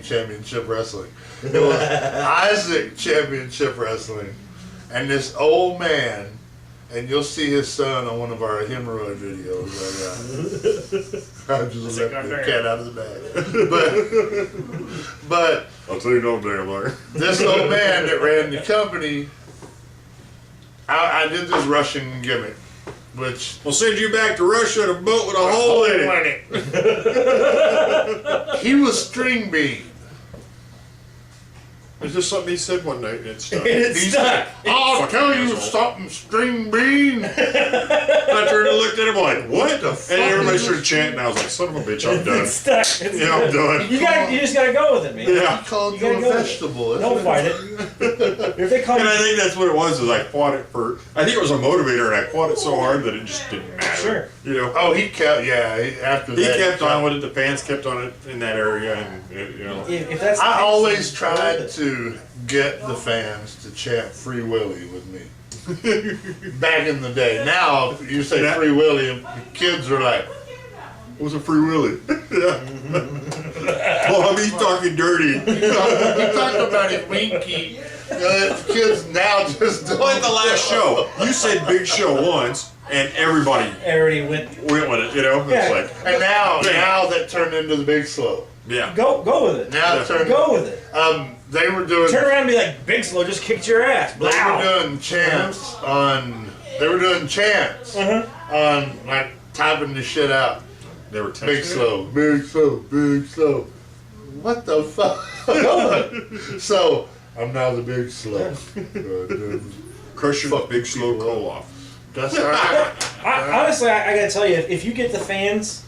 Championship Wrestling. It was Isaac Championship Wrestling, and this old man, and you'll see his son on one of our hemorrhoid videos. I just let the cat out of the bag. But I'll tell you no damn lie. This old man that ran the company, I did this Russian gimmick, which we'll send you back to Russia in a boat with a hole in it. He was string bean. It's just something he said one night and it stuck. He's like, I'll tell you something, string bean. I turned and looked at him like, what the fuck? And everybody started chanting. I was like, son of a bitch, I'm done. It's stuck. Yeah, I'm done. You just gotta go with it, man. Yeah. He called you a vegetable. Don't fight it. If they call and I think that's what it was, is I fought it for, I think it was a motivator, and I fought it so hard that it just didn't matter. Sure. You know? Oh, he kept, after that. He kept on with it, the fans kept on it in that area, and, you know. If that's I always tried to get the fans to chant Free Willy with me. Back in the day. Now, if you say Free Willy, and the kids are like, what's a Free Willy? Yeah. Well, I mean, talking dirty. You talk about it, Winky. The kids now just don't. Well, at the last show, you said Big Show once, and everybody went with it, you know? Yeah. It's like, and now that turned into the Big Slow. yeah. go with it. Now it turned. Go with it. They were doing. Turn around and be like, Big Slow just kicked your ass. They were doing chants on. They were doing chants on like typing the shit out. They were Big Slow, Big Slow, Big Slow. What the fuck? So I'm now the Big Slow. Crusher the Big Slow Koloff. That's all right. Honestly, I gotta tell you, if you get the fans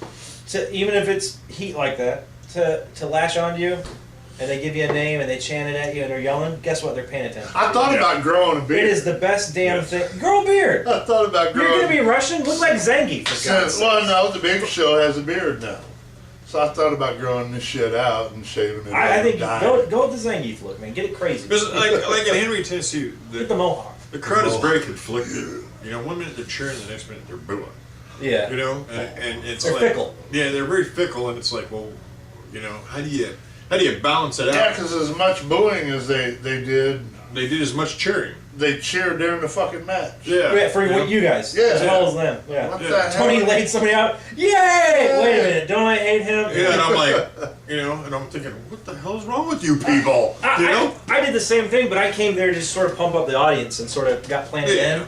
to, even if it's heat like that, to lash onto you, and they give you a name and they chant it at you and they're yelling, guess what? They're paying attention. I thought about growing a beard. It is the best damn thing. Grow a beard. I thought about growing. You're gonna be Russian? Look like Zangief. For God's sake. Well, no, the Big Show has a beard now. So I thought about growing this shit out and shaving it. I think go with the Zangief look, man. Get it crazy. Because like in Henry, Tennessee, Get the mohawk. the crowd is very conflicted. You know, 1 minute they're cheering, the next minute they're booing. Yeah. You know, and it's They're like fickle. Yeah, they're very fickle, and it's like, well, you know, how do you balance it out? Yeah, because as much booing as they did, They did as much cheering. they cheered during the fucking match. Yeah. For you guys. Yeah. As well as them. Yeah. What Yeah. the hell? Tony laid somebody out. Yay! Wait a minute. Don't I hate him? Yeah, and I'm like, you know, and I'm thinking, what the hell is wrong with you people? You know? I did the same thing, but I came there to just sort of pump up the audience and sort of got planted in.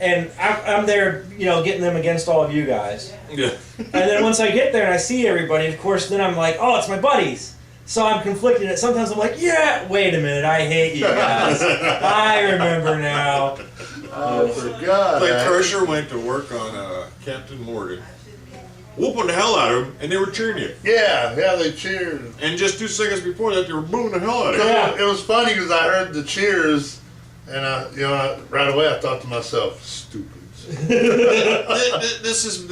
And I'm there, you know, getting them against all of you guys. Yeah. And then once I get there and I see everybody, of course, then I'm like, oh, it's my buddies. So I'm conflicted. And sometimes I'm like, yeah, wait a minute, I hate you guys. I remember now. Oh, for God. Like Crusher went to work on Captain Morgan, whooping the hell out of him, and they were cheering you. Yeah, they cheered. And just 2 seconds before that, they were booing the hell out of you. Yeah. It was funny because I heard the cheers, and right away I thought to myself, stupid. This is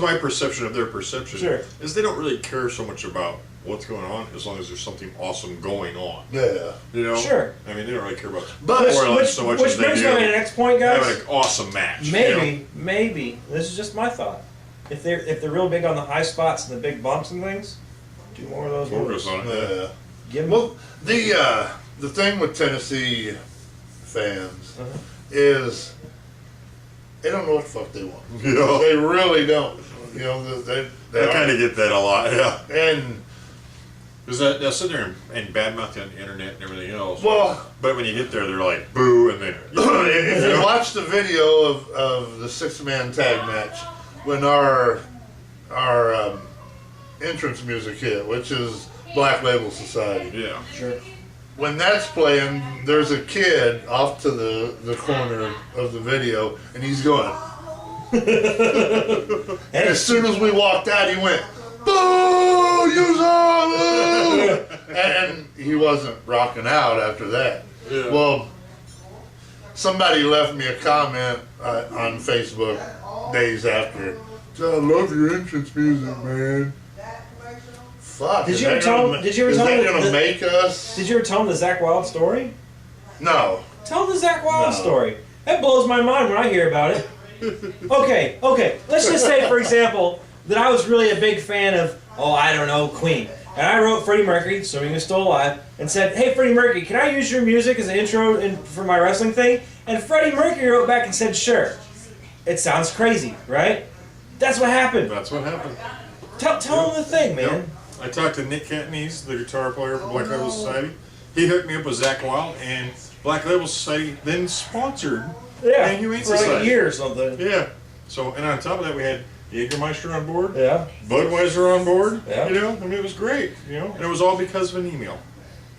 my perception of their perception. Sure. Is they don't really care so much about what's going on as long as there's something awesome going on. Yeah. You know? Sure. I mean, they don't really care about But so much which as they brings do me to the next point, guys. having an awesome match. you know? Maybe this is just my thought. If they're real big on the high spots and the big bumps and things, do more of those. Focus moves. on it. Yeah. Give 'em- Well, the thing with Tennessee fans is they don't know what the fuck they want. You know? They really don't. You know, they I kind of get that a lot, yeah. And Because they'll sit there and badmouth you on the internet and everything else. well, But when you get there, they're like, boo, and then... if you watch the video of the 6-man tag match when our entrance music hit, which is Black Label Society. Yeah. Sure. When that's playing, there's a kid off to the corner of the video, and he's going. And as soon as we walked out, he went, "Boo! You saw!" And he wasn't rocking out after that. Yeah. Well, somebody left me a comment on Facebook days after. "I love your entrance music, man." Fuck. Did you ever tell him? Is that gonna make us? Did you ever tell him the Zach Wild story? No. Tell him the Zach Wild No. story. That blows my mind when I hear about it. Okay. Let's just say, for example, that I was really a big fan oh, I don't know, Queen. And I wrote Freddie Mercury, assuming he was still alive, and said, hey, Freddie Mercury, can I use your music as an intro for my wrestling thing? And Freddie Mercury wrote back and said, sure. It sounds crazy, right? That's what happened. That's what happened. Tell him the thing, man. Yep. I talked to Nick Catanese, the guitar player for Black Label Society. He hooked me up with Zach Wild, and Black Label Society then sponsored the Humane for Society. like a year or something. Yeah. So, and on top of that, we had Jägermeister on board. Yeah. Budweiser on board. Yeah. You know, I mean, it was great. You know, and it was all because of an email.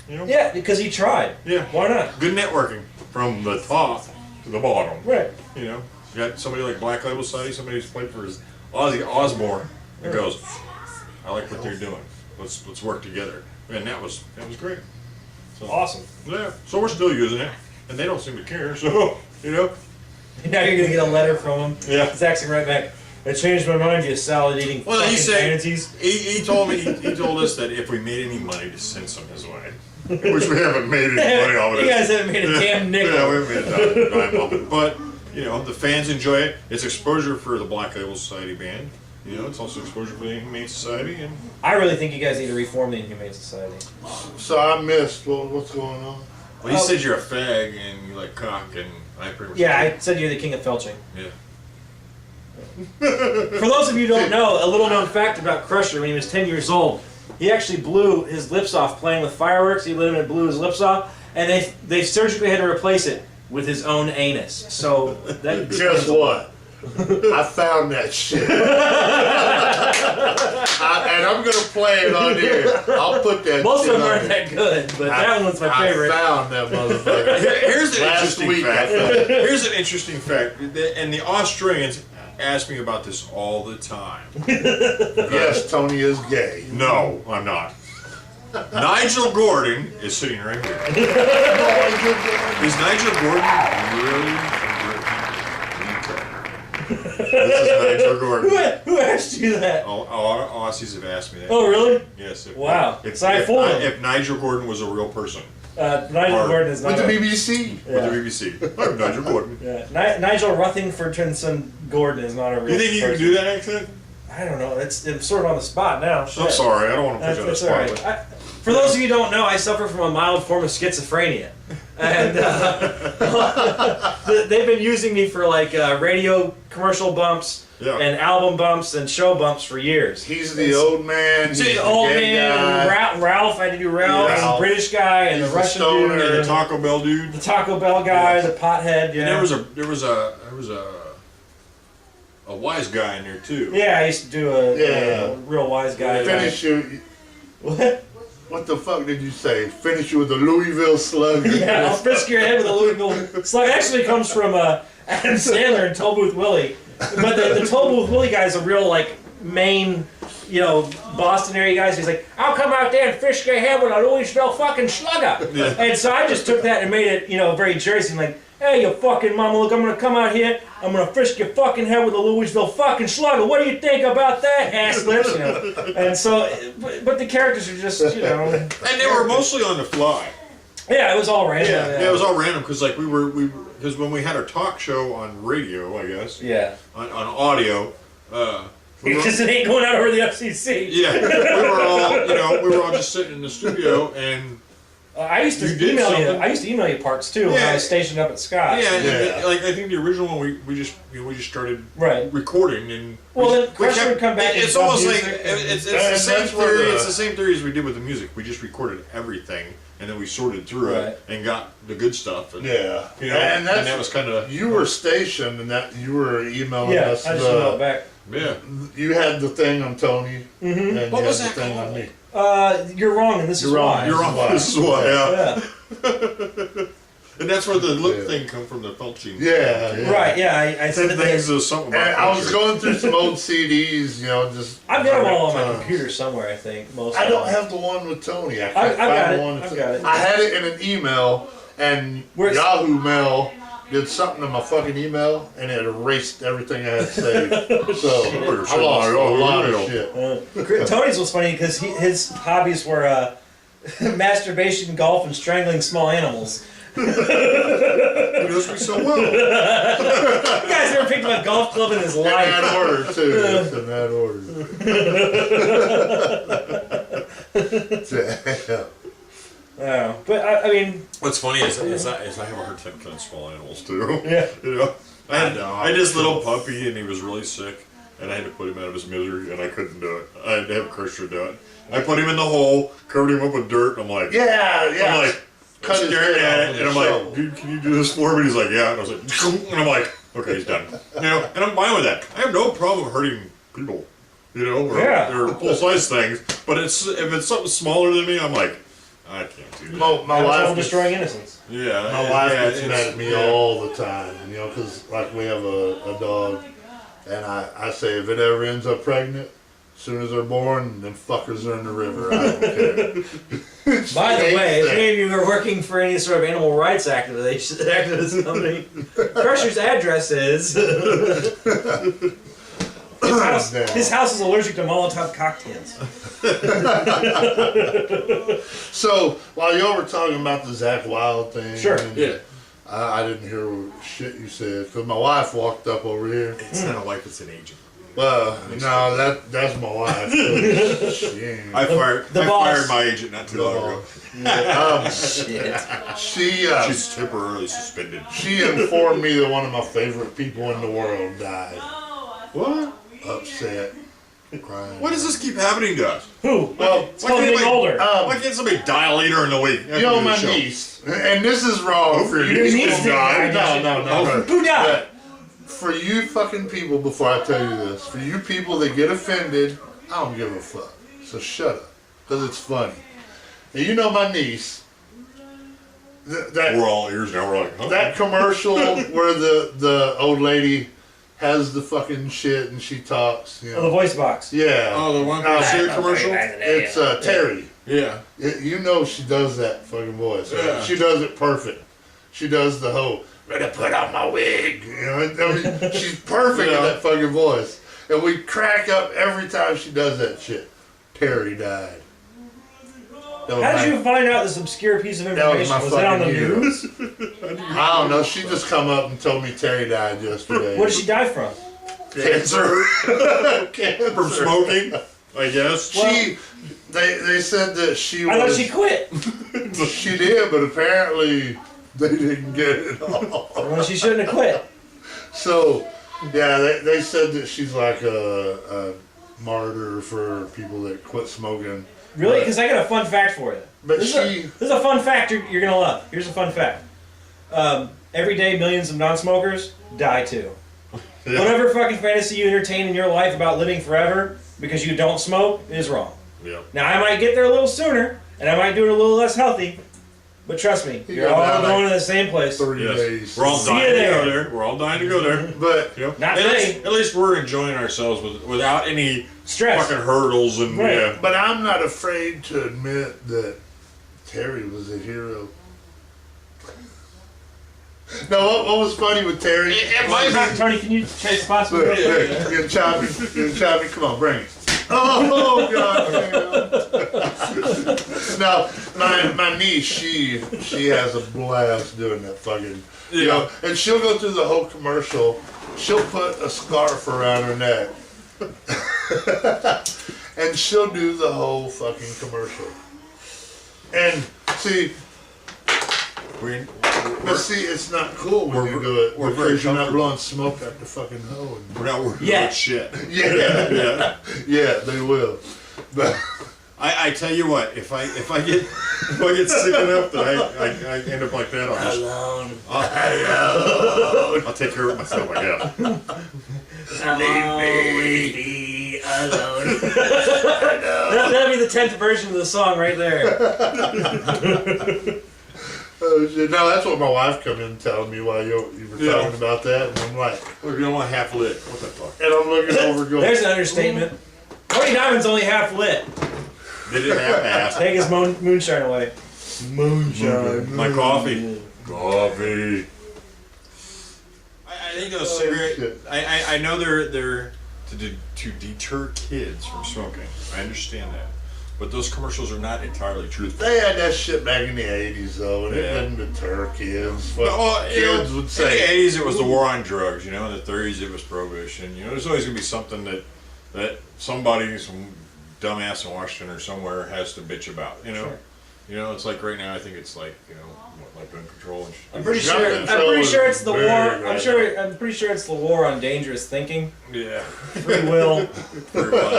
You know. Yeah, because he tried. Yeah. Why not? Good networking from the top to the bottom. Right. You know, you got somebody like Black Label Society, somebody who's played for Ozzy Osbourne, that goes, I like what they're doing. Let's work together. And that was great. So, Awesome. Yeah. So we're still using it, and they don't seem to care. So you know. Now you're gonna get a letter from him. Yeah. Zach's gonna write back. I changed my mind, you salad eating Well, he fucking said manatees. he told me he told us that if we made any money, to send some his way. Which we haven't made any money off of it. You guys haven't made a damn nickel. Yeah, we haven't made a dime off it. But you know, the fans enjoy it. It's exposure for the Black Label Society band. You know, it's also exposure for the Humane Society. And I really think you guys need to reform the Humane Society. So I missed what's going on. well, he said you're a fag and you like cock, and I pretty much Yeah, agree. I said you're the king of felching. Yeah. For those of you who don't know, a little known fact about Crusher, when he was 10 years old, he actually blew his lips off playing with fireworks. He lit him and blew his lips off, and they surgically had to replace it with his own anus. So that Guess what? I found that shit. And I'm going to play it on here. I'll put that Most shit of them on aren't here. that good, but that one's my favorite. I found that motherfucker. Here's an Last interesting week, fact. I found it. Here's an interesting fact, and the Australians ask me about this all the time. Yes, Tony is gay. No, I'm not. Nigel Gordon is sitting right here. Is Nigel Gordon really from Britain? This is Nigel Gordon. Who asked you that? All Aussies have asked me that. Oh, really? Yes. Wow. So I fooled him. If Nigel Gordon was a real person Nigel Gordon is not. With the BBC. with the BBC, I'm Nigel Gordon. Yeah. Nigel Ruthingfordson Gordon is not a real You think you can person. do that accent? I don't know. It's sort of on the spot now. I'm Shit. sorry, I don't want to put you on the That's spot. all right. For those of you who don't know, I suffer from a mild form of schizophrenia, and they've been using me for like radio commercial bumps Yeah. and album bumps and show bumps for years. He's the old man. He's See, the the old gay man, guy. Ralph. I had to do Ralph, Yeah. and the British guy, and He's the the Russian stoner, dude, And the and Taco Bell dude. the Taco Bell guy, the pothead. Yeah. And there was a wise guy in there too. Yeah, I used to do a Yeah. real wise guy. Finish you. What? What the fuck did you say? Finish you with a Louisville slug. Yeah, I'll frisk your head with a Louisville slug. It actually comes from Adam Sandler and Toll Booth Willie. But the Toll Booth Willie guy is a real, like, Maine, Boston area guy. So he's like, I'll come out there and frisk your head with a Louisville fucking slugger. Yeah. And so I just took that and made it, very Jersey. Like, hey, you fucking mama, look, I'm going to come out here. I'm going to frisk your fucking head with a Louisville fucking slugger. What do you think about that, ass lips? And so, but the characters are just, And they were mostly on the fly. Yeah, it was all random. Yeah, it was all random because like because when we had our talk show on radio, I guess, Yeah. on audio, Because it ain't going out over the FCC. yeah, we were all just sitting in the studio and I used to You did email you. something. I used to email you parts too when I Yeah. was stationed up at Scott. yeah. Like I think the original one we just started Right. recording and Well, we then Crusher would come back and It's dub almost like music it's the and same that's where theory. the- It's the same theory as we did with the music. We just recorded everything and then we sorted through Right. it and got the good stuff. And, Yeah. and that was kind of You were stationed and that you were emailing Yeah, us. I just emailed back. yeah. You had the thing on Tony, and What you was had that the thing called? on me. You're wrong, and this You're is wrong. why. You're wrong. Why? This is why. Yeah. Yeah. And that's where the lip Yeah. thing come from. The felching. Yeah. Right. Yeah. I said Ten that things is something about And I was culture. going through some old CDs, just. I've got them all on my uh, computer somewhere. I think most. I of don't them. have the one with Tony. I I've can't got find it. the one. I've got it. I had it in an email, and Where's- Yahoo Mail did something to my fucking email, and it erased everything I had saved. So I lost a lot of shit. Tony's was funny because his hobbies were masturbation, golf, and strangling small animals. He knows me so well. You guys never picked up a golf club in his In life. that order, too. It's in that order. Damn. Oh, but I mean, What's funny is I have a hard time killing small animals too. Yeah. You know, I had know. this little puppy and he was really sick, and I had to put him out of his misery, and I couldn't do it. I had to have Christian do it. I put him in the hole, covered him up with dirt, and I'm like, Yeah. I'm like, Cut his staring head at off it, with and a I'm shovel. like, dude, can you do this for me? And he's like, yeah. And I was like, and I'm like, okay, he's done. You know, and I'm fine with that. I have no problem hurting people, you know, or full size things. But if it's something smaller than me, I'm like, I can't do that. My that's wife all destroying innocence. Yeah, My wife gets it's- mad at me all the time, you know, because like we have a dog, and I say if it ever ends up pregnant, as soon as they're born, them fuckers are in the river. I don't care. By the She way, hates if any of you are working for any sort of animal rights activist company, Crusher's address is. His house is allergic to Molotov cocktails. So while y'all were talking about the Zach Wild thing, Sure. and Yeah. I didn't hear shit you said because my wife walked up over here. It's not a wife, it's an agent. Well, no, that's my wife. She ain't. I fired boss. my agent not too long ago. Shit. She's She's temporarily suspended. she informed me that one of my favorite people in the world died. What? Upset, crying. Why does this keep happening to us? Who? Well, It's called getting older. Why can't somebody die later in the week? You know, my niece, and this is wrong for Your you. niece died? No. Who died? For you fucking people, before I tell you this, for you people that get offended, I don't give a fuck. So shut up, because it's funny. And you know my niece, We're all ears now. We're like, huh? that commercial where the old lady has the fucking shit and she talks, you Oh, the know. voice box. Yeah. Oh, the one from the cereal commercial? It's Terry. Yeah. You know she does that fucking voice. Right? Yeah. She does it perfect. She does the whole, ready to put on my wig. You know, I mean, she's perfect Yeah. in that fucking voice. And we crack up every time she does that shit. Terry died. That was How did my- you find out this obscure piece of That was information? my Was that on the fucking hero. news? I don't know. She just come up and told me Terry died yesterday. What did she die from? Cancer. Cancer. From smoking, I guess. They said that she was. I thought she quit. She did, but apparently they didn't get it all. Well, she shouldn't have quit. So, yeah, they said that she's like a martyr for people that quit smoking. Really? Because I got a fun fact for you. But This is a fun fact you're going to love. Here's a fun fact. Every day, millions of non-smokers die too. Yeah. Whatever fucking fantasy you entertain in your life about living forever because you don't smoke is wrong. Yeah. Now, I might get there a little sooner, and I might do it a little less healthy, but trust me, You you're go all down going like to the same place. 3 Yes. days. We're all See dying you to there. go there. We're all dying to go there. But You know? Not at, today. least, at least we're enjoying ourselves without any Stress. fucking hurdles and Right. yeah. but I'm not afraid to admit that Terry was a hero. No, what was funny with Terry? Tony, can you chase the box? Look, you're choppy. Come on, bring it. Oh God! Now, my niece, she has a blast doing that fucking, you know, and she'll go through the whole commercial. She'll put a scarf around her neck, and she'll do the whole fucking commercial. And see, but see, it's not cool when you do it we're very because you're not comfortable. blowing smoke out the fucking hole. We're not worried Yeah. about shit. Yeah, yeah, they will. But I tell you what, if I get sick enough that I end up like that, I'll take care of myself, I guess. Leave me alone. That'll be the 10th version of the song right there. oh shit! No, that's what my wife come in telling me while you were talking about that, and I'm like, Look, you don't want half lit. What the fuck? and I'm looking over going, There's an understatement. Tony Diamond's only half lit. They didn't have ass. Take his moonshine away. My coffee. Coffee. I think those cigarette. shit. I know they're to deter kids from smoking. I understand that, but those commercials are not entirely truthful. They had that shit back in the 80s, though, and it didn't deter kids. But kids would say. In the 80s, it was the war on drugs, In the 30s, it was prohibition. There's always going to be something that somebody, some dumbass in Washington or somewhere has to bitch about, Sure. It's like right now, I think it's like, like gun control and shit. I'm pretty sure it's the war. I'm pretty sure it's the war on dangerous thinking. Yeah. Free will,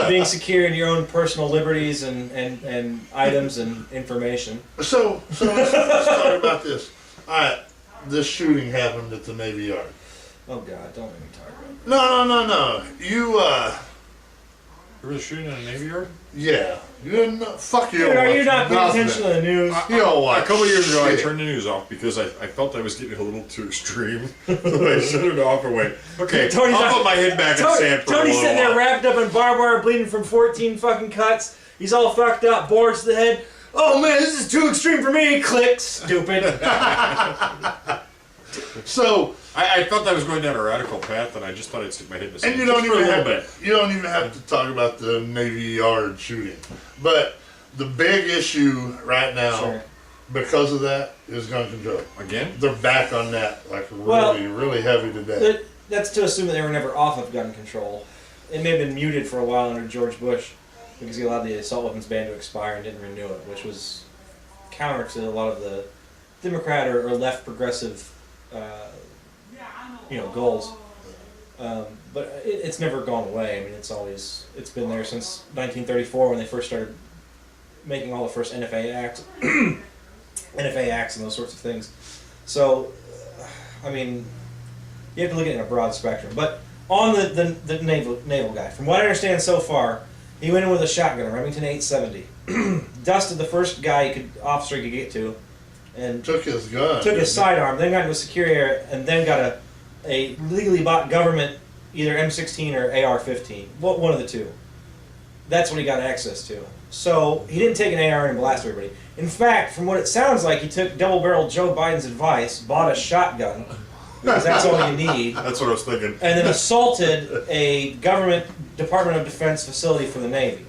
being secure in your own personal liberties and items and information. So let's talk about this. All right, this shooting happened at the Navy Yard. Oh God, don't let me talk about it. No. You There was a shooting in a Navy Yard? Yeah. You didn't know. Fuck you. Dude, are you not paying attention to the news? You don't watch a couple of years ago, shit. I turned the news off because I felt I was getting a little too extreme. So I shut it off and went, okay, I'll put my head back and stand for a Tony's little sitting there while. wrapped up in barbed wire, bleeding from 14 fucking cuts. He's all fucked up, boards to the head. Oh man, this is too extreme for me. Click, stupid. So I thought I was going down a radical path, and I just thought I'd stick my head in the sand. and you don't even have to talk about the Navy Yard shooting, but the big issue right now, because of that, is gun control. Again? They're back on that, like really heavy today. That's to assume that they were never off of gun control. It may have been muted for a while under George Bush because he allowed the assault weapons ban to expire and didn't renew it, which was counter to a lot of the Democrat or left progressive goals. But it's never gone away. I mean, it's been there since 1934 when they first started making all the first NFA acts and those sorts of things. So, I mean, you have to look at it in a broad spectrum. But on the naval guy, from what I understand so far, he went in with a shotgun, a Remington 870, dusted the first officer he could get to, and took his gun, took his sidearm, then got into a secure area, and then got a legally bought government either M16 or AR-15, one of the two. That's what he got access to. So he didn't take an AR and blast everybody. In fact, from what it sounds like, he took double-barreled Joe Biden's advice, bought a shotgun, because that's all you need. That's what I was thinking. And then assaulted a government Department of Defense facility for the Navy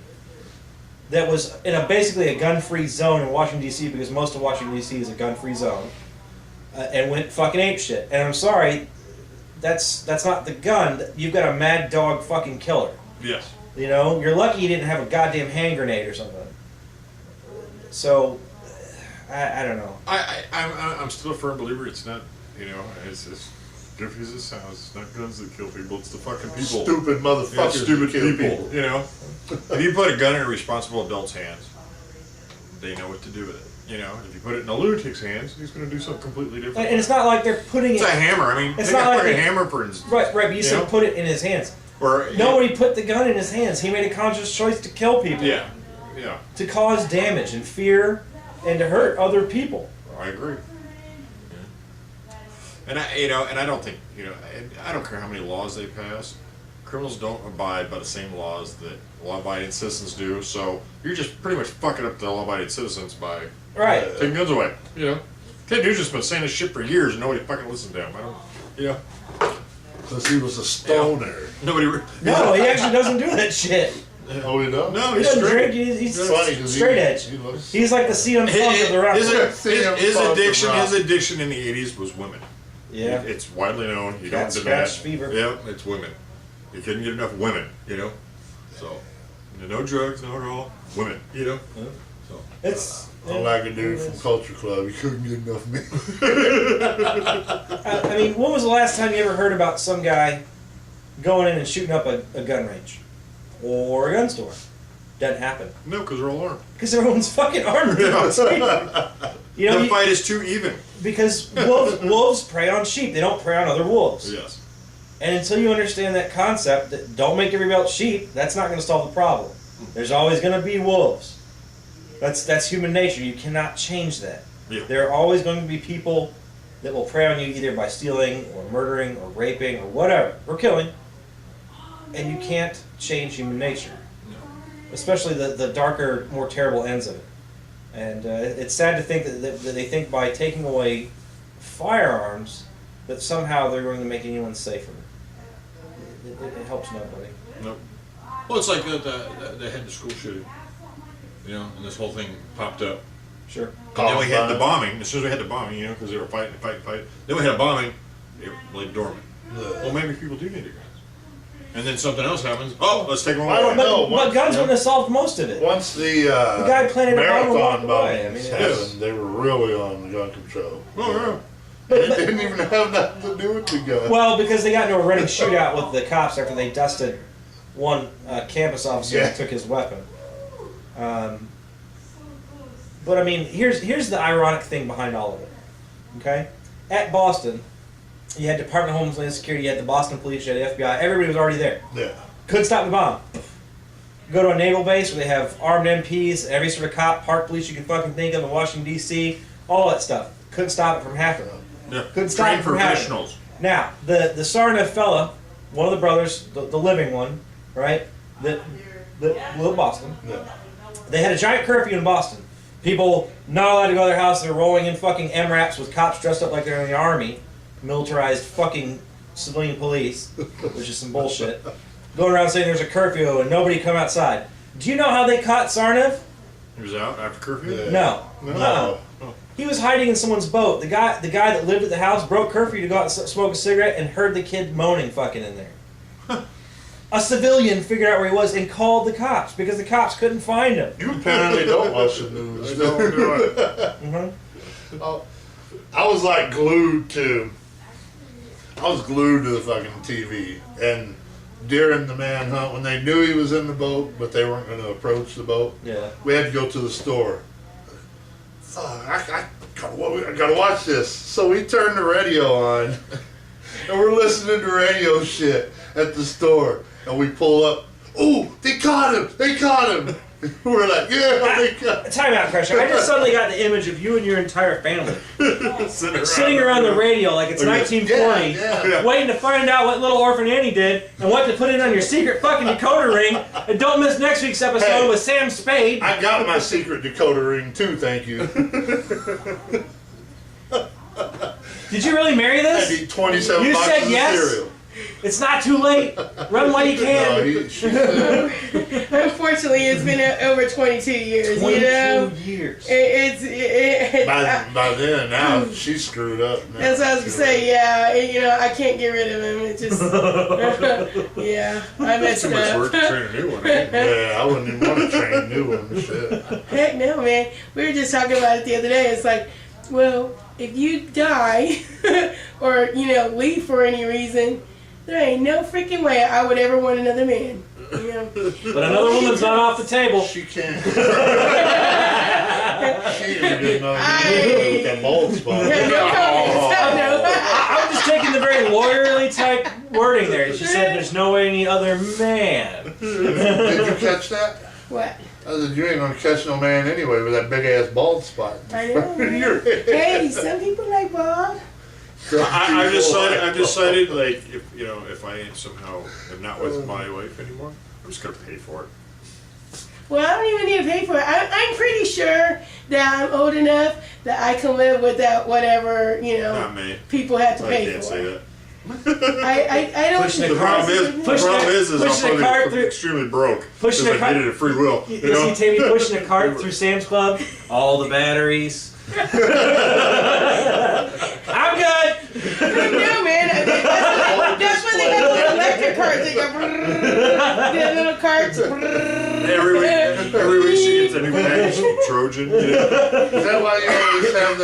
that was in basically a gun-free zone in Washington, D.C., because most of Washington, D.C. is a gun-free zone, and went fucking apeshit. And I'm sorry, that's not the gun. You've got a mad dog fucking killer. Yes. You're lucky you didn't have a goddamn hand grenade or something. So, I don't know. I'm still a firm believer it's not, it's as goofy as it sounds, it's not guns that kill people, it's the fucking people. Stupid motherfuckers. Stupid that kill people. If you put a gun in a responsible adult's hands, they know what to do with it. If you put it in a lunatic's hands, he's going to do something completely different. And it's not like they're putting it's a hammer. I mean, it's take not a like fucking hammer, for instance. Right, but you said put it in his hands. Or, nobody put the gun in his hands. He made a conscious choice to kill people. Yeah. To cause damage and fear and to hurt other people. I agree. And I don't think, I don't care how many laws they pass. Criminals don't abide by the same laws that law-abiding citizens do. So you're just pretty much fucking up the law-abiding citizens by taking guns away. Ted Nugent's been saying this shit for years and nobody fucking listened to him. Because he was a stoner. Nobody. No, he actually doesn't do that shit. Oh, he does? No, he doesn't drink. He's straight edge. He's like the CM Punk of the rock. His addiction in the 80s was women. Yeah. It's widely known. You don't deny Scratch fever. Yeah, it's women. You couldn't get enough women, So, no drugs, no alcohol. Women, So. It's... Unlike a dude from Culture Club, you couldn't get enough men. I mean, when was the last time you ever heard about some guy going in and shooting up a gun range? Or a gun store? Doesn't happen. No, because they're all armed. Because everyone's fucking armed. The fight is too even. Because wolves prey on sheep. They don't prey on other wolves. Yes. And until you understand that concept, that don't make everybody else sheep, that's not going to solve the problem. There's always going to be wolves. That's human nature. You cannot change that. Yeah. There are always going to be people that will prey on you either by stealing or murdering or raping or whatever, or killing. And you can't change human nature. No. Especially the darker, more terrible ends of it. And it's sad to think that they think by taking away firearms that somehow they're going to make anyone safer. It helps nobody. Nope. Well, it's like they had the school shooting. you know, and this whole thing popped up. Sure. And then we had the bombing. As soon as we had the bombing, you know, because they were fighting. Then we had a bombing. It lay dormant. Well, maybe people do need a gun. And then something else happens. Oh, let's take them away. I don't know. But guns wouldn't have solved most of it. Once the guy planted a bomb and walked marathon away. bombings I mean, happened, they were really on the gun control. Oh, It didn't even have nothing to do with the gun. Well, because they got into a running shootout with the cops after they dusted one campus officer and took his weapon. But I mean, here's the ironic thing behind all of it. Okay, at Boston, you had Department of Homeland Security, you had the Boston Police, you had the FBI. Everybody was already there. Yeah. Couldn't stop the bomb. Go to a naval base where they have armed MPs, every sort of cop, park police you can fucking think of in Washington D.C. All that stuff. Couldn't stop it from happening. yeah. Couldn't stop Trained it from happening. professionals. Now, the Sarnath fella, one of the brothers, the living one, right? The little Boston. Yeah. They had a giant curfew in Boston. People not allowed to go to their house. They're rolling in fucking MRAPs with cops dressed up like they're in the army, militarized fucking civilian police, which is some bullshit. Going around saying there's a curfew and nobody come outside. Do you know how they caught Sarnath? He was out after curfew. Yeah. No. He was hiding in someone's boat. The guy that lived at the house broke curfew to go out and smoke a cigarette and heard the kid moaning fucking in there. A civilian figured out where he was and called the cops because the cops couldn't find him. You apparently don't watch the news. Don't do it. Mm-hmm. I was like glued to the fucking TV. And during the manhunt, when they knew he was in the boat, but they weren't going to approach the boat, Yeah. we had to go to the store. I gotta watch this. So we turned the radio on, and we're listening to radio shit at the store. And we pull up. Ooh, they caught him! They caught him! We're like, yeah, they caught him. Time out, Crusher. I just suddenly got the image of you and your entire family sitting around the radio like it's 1940, Yeah. waiting to find out what little orphan Annie did and what to put in on your secret fucking decoder ring. And don't miss next week's episode Hey. with Sam Spade. I got my secret decoder ring too, thank you. Did you really marry I this? eat 27 You boxes said of yes? cereal. It's not too late. Run while you No, can. she said, Unfortunately, it's been over 22 years. 22 You know, years. by then, now she's screwed up. Now. That's what I was gonna say. Yeah, you know, I can't get rid of him. It just, yeah, I messed Too much work up. to train a new one. Ain't it? Yeah, I wouldn't even want to train a new one. Shit. Heck no, man. We were just talking about it the other day. It's like, well, if you die or leave for any reason, there ain't no freaking way I would ever want another man. You know. But another woman's not off the table. She can't. She didn't know with that bald spot. Yeah, no comments. No. I'm just taking the very lawyerly type wording there. She said there's no way any other man. Did you catch that? What? I said, you ain't gonna catch no man anyway with that big ass bald spot. I know. Man. Hey, some people like Bob. I've decided, like, if I somehow am not with my wife anymore, I'm just gonna pay for it. Well, I don't even need to pay for it. I'm pretty sure that I'm old enough that I can live without whatever, Not me. people have to I pay can't for. say that. I don't. Pushing The problem is, Pushing I'm a cart probably through- extremely broke pushing because a I cart- did it at free will. You You know? see Tammy pushing a cart through Sam's Club? All the batteries. I'm good! No, man. That's when they got those electric carts. They go brrrr, the little carts. brrrr. Every week she gets a new package from Trojan. Is that why you always have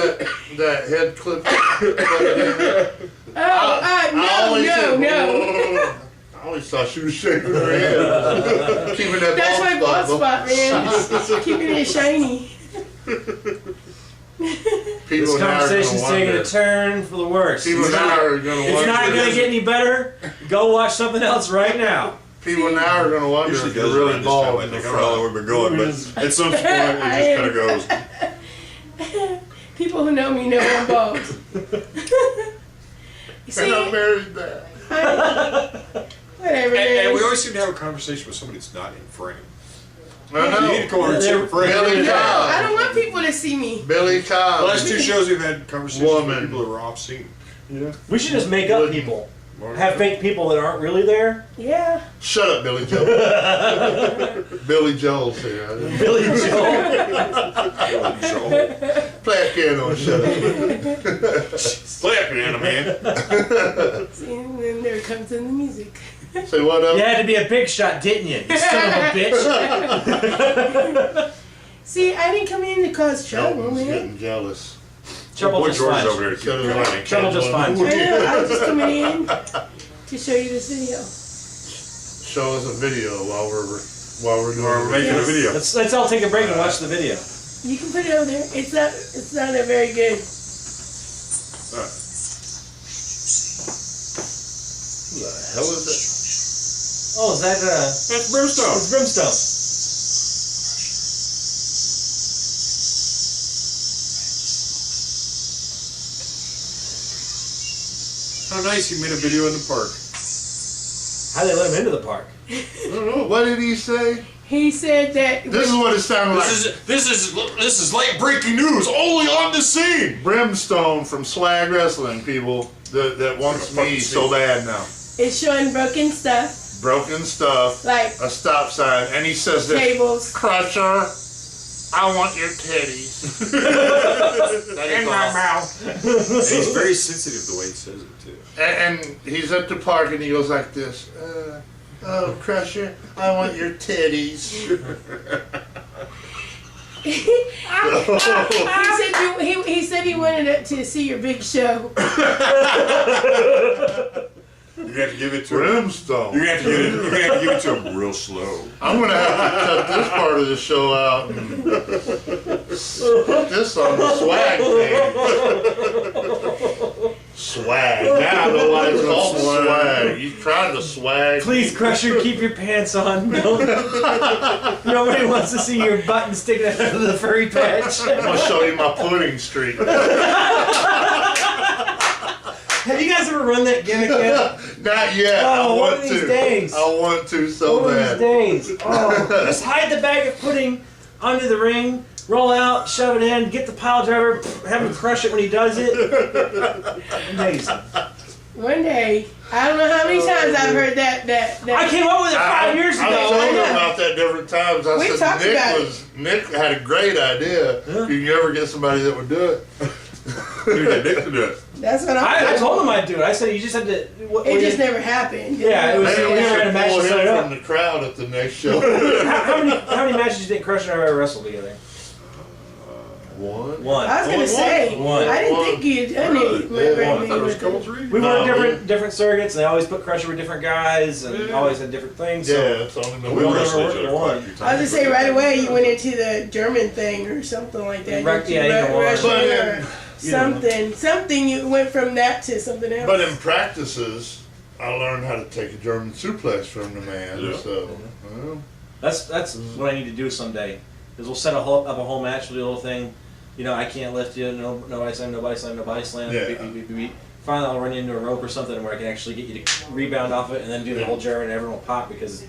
that head clip? No. I always thought she was shaking her head. Keeping that That's my bald bald spot, man. Keeping it shiny. People This now are conversation's gonna taking a wonder. turn for the worse. People now are gonna It's wonder. not going to get any better. Go watch something else right now. People now are gonna wonder Usually if you're does really around this time. bald I in the think I don't know where front. we've been going, but at some point it just kind of goes. People who know me know I'm bald. See, And I'm married that. whatever, And man. we always seem to have a conversation with somebody that's not in frame. I You need to know. come over and sit in frame. Billy No, Cobb. I don't want people to see me. Billy The Cobb. last two shows we've had conversations Woman. with people who are obscene. We should just make up people. have fake people that aren't really there. Yeah. Shut up, Billy Joel. Billy Joel's here. Billy Joel. Play a piano and shut up. Play a piano, man. See, and then there comes in the music. Say what up? You had to be a big shot, didn't you? You son of a bitch. See, I didn't come in to cause trouble, Elton's man. getting jealous. Trouble Boy just George's fine. over there. Keep playing. Trouble just fine. I know, I was just coming in to show you this video. Show us a video while we're doing We're making a Yes. video. Let's all take a break and watch the video. You can put it over there. It's not a very good. Who the hell is it? Oh, is that That's Brimstone. it's Brimstone. How nice he made a video in the park. How they let him into the park? I don't know. What did he say? He said that. This is what it sounded like. This is late breaking news. Only on the scene. Brimstone from Swag Wrestling, people that wants me so bad now. It's showing broken stuff Broken stuff, like a stop sign, and he says this. tables. Crusher, I want your titties. In my mouth. And he's very sensitive the way he says it too. And he's at the park and he goes like this. Oh, Crusher, I want your titties. He said he wanted to see your big show. You have to give it to him. Brimstone. You have to give it to him real slow. I'm gonna have to cut this part of the show out and put this on the swag page. Swag. Now I know why it's called swag. You trying to swag? Please, Crusher, keep your pants on. Nobody wants to see your button sticking out of the furry patch. I'm gonna show you my pudding streak. Have you guys ever run that gimmick yet? Not yet. Oh, I one want of these to. days. I want to so One of bad. these days. Oh, just hide the bag of pudding under the ring, roll out, shove it in, get the pile driver, have him crush it when he does it. Amazing. One day, I don't know how many times I've heard that. I came up with it 5 years ago. I told him know. about that different times. I We said talked about Nick had a great idea. Huh? If you can ever get somebody that would do it. You get Nick to do it. That's what I told him I'd do it. I said you just had to. It just never happened. Yeah, it was. Maybe we never had a should match pull to set it him up. from the crowd at the next show. How many matches do you think Crusher and I ever wrestled together? One. One. I was gonna say, One. I didn't think you'd done it. I thought it was a couple three. We No, worked different circuits, and they always put Crusher with different guys, and Yeah. always had different things. Yeah, So it's only We the We one. never wrestled each worked other quite a one. few times. I was gonna say right away you went into the German thing or something like that. Right, didn't you? yeah, either one. Russian But or something you went from that to something else. But in practices, I learned how to take a German suplex from the man. Yeah. So, well, That's what I need to do someday. Is we'll set up a whole match, we'll do a little thing. You know, I can't lift you. Nobody slam. Yeah. Beep, beep, beep, beep, beep. Finally, I'll run you into a rope or something where I can actually get you to rebound off it, and then do the whole German, and everyone will pop because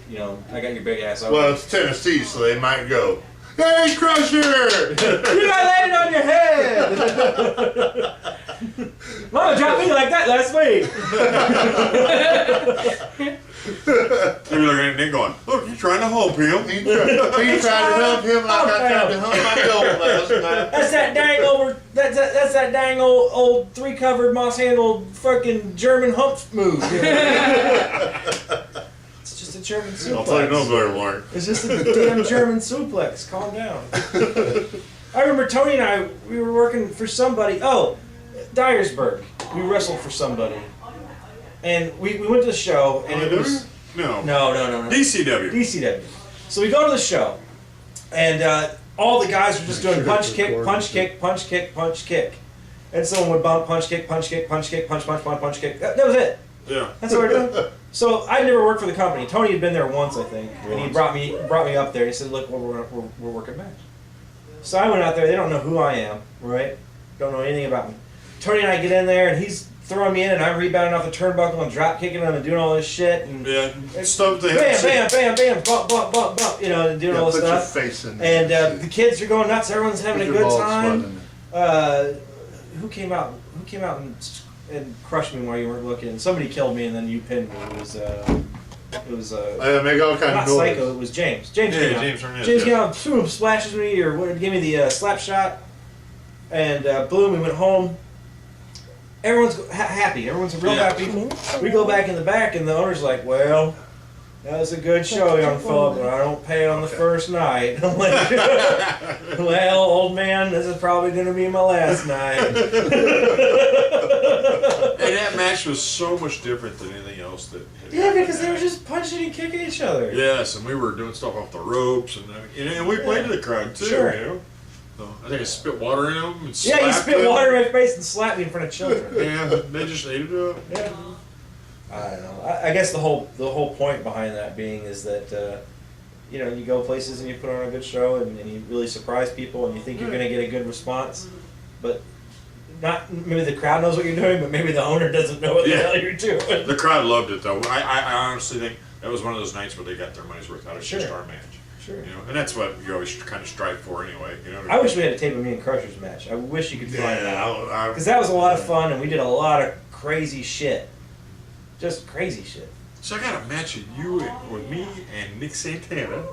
I got your big ass over. well, it's Tennessee, so they might go, "Hey, Crusher!" You guys landed on your head! Mama dropped me like that last week! You're looking at Nick going, look, you're trying to help him. He tried to help him like I tried to help my gold last night. That's that that's that dang old three-covered, moss-handled fucking German hump move. It's just a German suplex. I'll tell you no better, Mark. It's just a damn German suplex. Calm down. I remember Tony and we were working for somebody. Oh, Dyersburg. We wrestled for somebody. And we went to the show, and it was... No. No. DCW. DCW. So we go to the show, and all the guys were just doing punch, kick, punch, kick, punch, kick, punch, kick. And someone would bump, punch, kick, punch, kick, punch, kick, punch, punch, punch, punch, kick. That was it. Yeah. That's what we're doing. So I never worked for the company. Tony had been there once, I think, and he brought me up there. He said, "Look, we're working match." So I went out there. They don't know who I am, right? Don't know anything about me. Tony and I get in there, and he's throwing me in, and I'm rebounding off the turnbuckle and drop kicking him and doing all this shit. And Yeah. Stuff they bam, bam, bam, bam, bump, bump, bump, bump. You know, and doing all this Put your stuff. face in there. And the kids are going nuts. Everyone's having a Put your good balls time. spun in Who came out and and crushed me while you weren't looking. Somebody killed me, and then you pinned me. It was make all kind not of noise. Psycho. It was James. James came out. James Came out, swoop, splashes me, or gave me the slap shot, and boom, we went home. Everyone's happy. Everyone's real happy. We go back in the back, and the owner's like, "Well, that was a good show, young fella, but I don't pay on the first night." I'm like, "Well, old man, this is probably going to be my last night." And that match was so much different than anything else that. Yeah, because they were just punching and kicking each other. Yes, and we were doing stuff off the ropes, and we played to the crowd too. Sure. You know? So I think I spit water in them. And Yeah, you slapped spit them. water in my face and slapped me in front of children. Yeah, they just ate it up. Yeah. I don't know. I guess the whole point behind that being is that you go places and you put on a good show and you really surprise people and you think you're going to get a good response, but not maybe the crowd knows what you're doing, but maybe the owner doesn't know what the hell you're doing. The crowd loved it though. I honestly think that was one of those nights where they got their money's worth out of just our match. Sure. You know, and that's what you always kind of strive for anyway. You know. I wish we had a tape of me and Crusher's match. I wish you could find that. Yeah, Because that was a lot of fun and we did a lot of crazy shit. Just crazy shit. So I got a match of you with me and Nick Santana.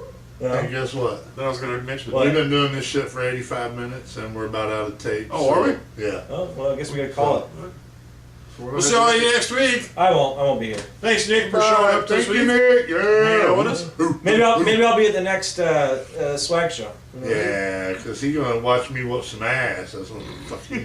and guess what? That I was going to mention. We've been doing this shit for 85 minutes, and we're about out of tape. Oh, are we? Yeah. Oh, well, I guess we gotta call it. We'll see all you next week. I won't be here. Thanks, Nick, for showing up this Thank week. you, Nick. Yeah. What is? Maybe I'll be at the next swag show. Yeah, because he's going to watch me whoop some ass. That's what the fuck he